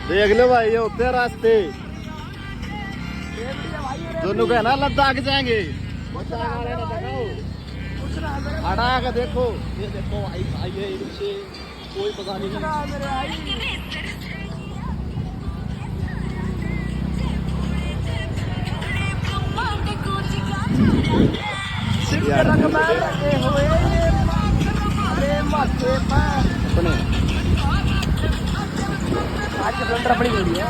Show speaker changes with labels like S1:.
S1: देख लो भाई ये होते हैं रास्ते दोनों कहना लद्दाख जाएंगे हटा के देखो ये देखो भाई भाई है इनसे कोई पता नहीं
S2: आज सिलेंडर अपनी गोली है।